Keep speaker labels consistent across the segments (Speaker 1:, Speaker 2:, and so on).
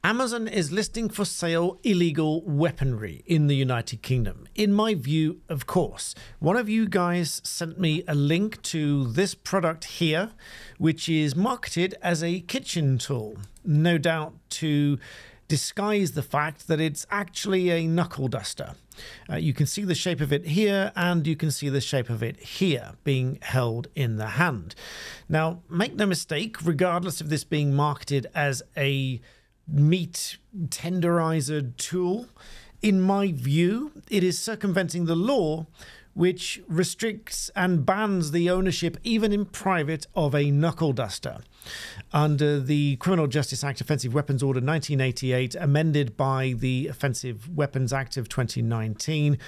Speaker 1: Amazon is listing for sale illegal weaponry in the United Kingdom. In my view, of course. One of you guys sent me a link to this product here, which is marketed as a kitchen tool, no doubt to disguise the fact that it's actually a knuckle duster. You can see the shape of it here, and you can see the shape of it here being held in the hand. Now, make no mistake, regardless of this being marketed as a meat tenderizer tool, in my view, it is circumventing the law which restricts and bans the ownership, even in private, of a knuckle duster. Under the Criminal Justice Act Offensive Weapons Order 1988, amended by the Offensive Weapons Act of 2019,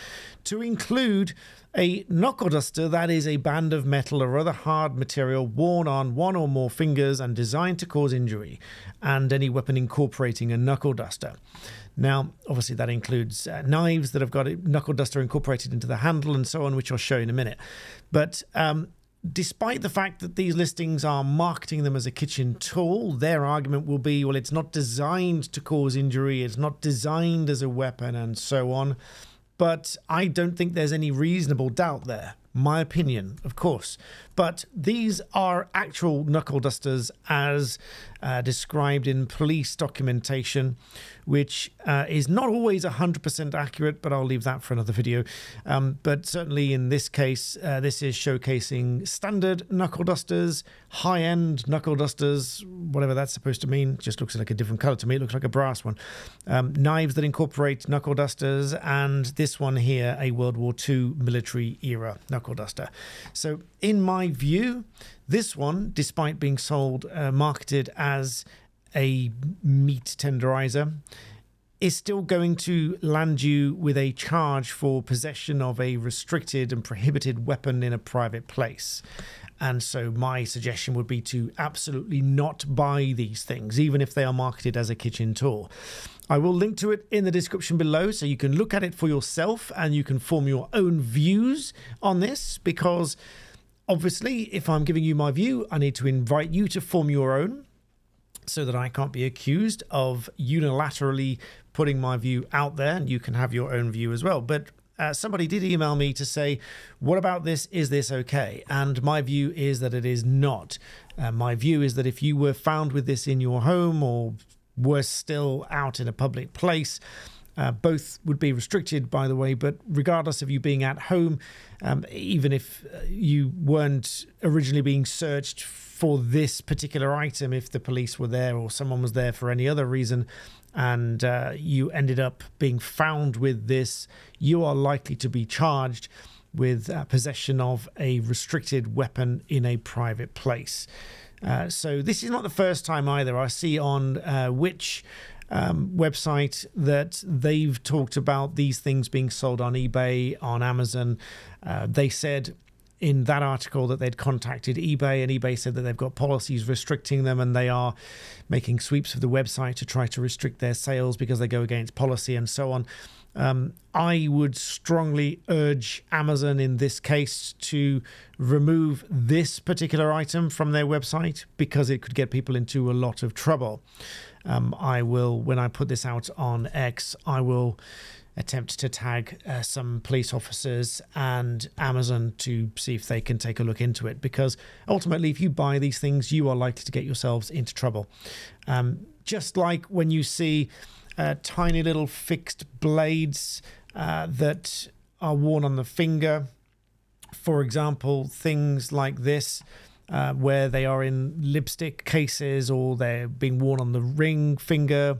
Speaker 1: to include a knuckle duster that is a band of metal or other hard material worn on one or more fingers and designed to cause injury, and any weapon incorporating a knuckle duster. Now, obviously, that includes knives that have got a knuckle duster incorporated into the handle and so on, which I'll show you in a minute. But despite the fact that these listings are marketing them as a kitchen tool, their argument will be, well, it's not designed to cause injury, it's not designed as a weapon, and so on. But I don't think there's any reasonable doubt there. My opinion, of course. But these are actual knuckle dusters as described in police documentation, which is not always 100% accurate, but I'll leave that for another video. But certainly in this case, this is showcasing standard knuckle dusters, high-end knuckle dusters, whatever that's supposed to mean. It just looks like a different color to me. It looks like a brass one. Knives that incorporate knuckle dusters, and this one here, a World War II military era knuckle duster. So in my view, this one, despite being sold, marketed as a meat tenderizer, is still going to land you with a charge for possession of a restricted and prohibited weapon in a private place. And so my suggestion would be to absolutely not buy these things, even if they are marketed as a kitchen tool. I will link to it in the description below so you can look at it for yourself and you can form your own views on this, because obviously, if I'm giving you my view, I need to invite you to form your own so that I can't be accused of unilaterally putting my view out there, and you can have your own view as well. But somebody did email me to say, what about this? Is this okay? And my view is that it is not. My view is that if you were found with this in your home, or worse still, out in a public place, both would be restricted, by the way, but regardless of you being at home, even if you weren't originally being searched for this particular item, if the police were there or someone was there for any other reason, and you ended up being found with this, you are likely to be charged with possession of a restricted weapon in a private place. So this is not the first time either. I see on which website that they've talked about these things being sold on eBay, on Amazon. They said in that article that they'd contacted eBay, and eBay said that they've got policies restricting them, and they are making sweeps of the website to try to restrict their sales because they go against policy and so on. I would strongly urge Amazon in this case to remove this particular item from their website, because it could get people into a lot of trouble. I will, when I put this out on X, I will attempt to tag some police officers and Amazon to see if they can take a look into it, because ultimately, if you buy these things, you are likely to get yourselves into trouble. Just like when you see tiny little fixed blades that are worn on the finger, for example, things like this, where they are in lipstick cases or they're being worn on the ring finger.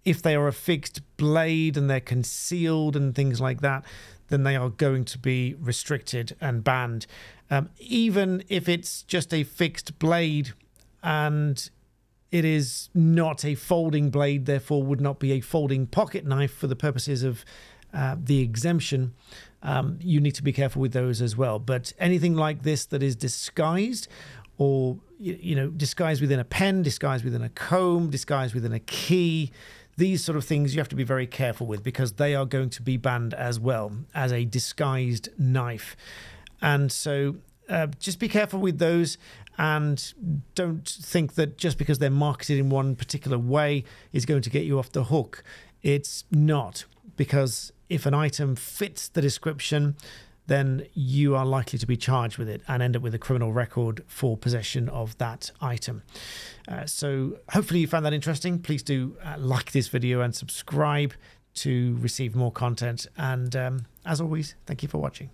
Speaker 1: If they are a fixed blade and they're concealed and things like that, then they are going to be restricted and banned. Even if it's just a fixed blade and it is not a folding blade, therefore would not be a folding pocket knife for the purposes of the exemption, you need to be careful with those as well. But anything like this that is disguised, or disguised within a pen, disguised within a comb, disguised within a key, these sort of things you have to be very careful with, because they are going to be banned as well as a disguised knife. And so just be careful with those. and don't think that just because they're marketed in one particular way is going to get you off the hook. It's not, because if an item fits the description, then you are likely to be charged with it and end up with a criminal record for possession of that item. So hopefully you found that interesting. Please do like this video and subscribe to receive more content. And as always, thank you for watching.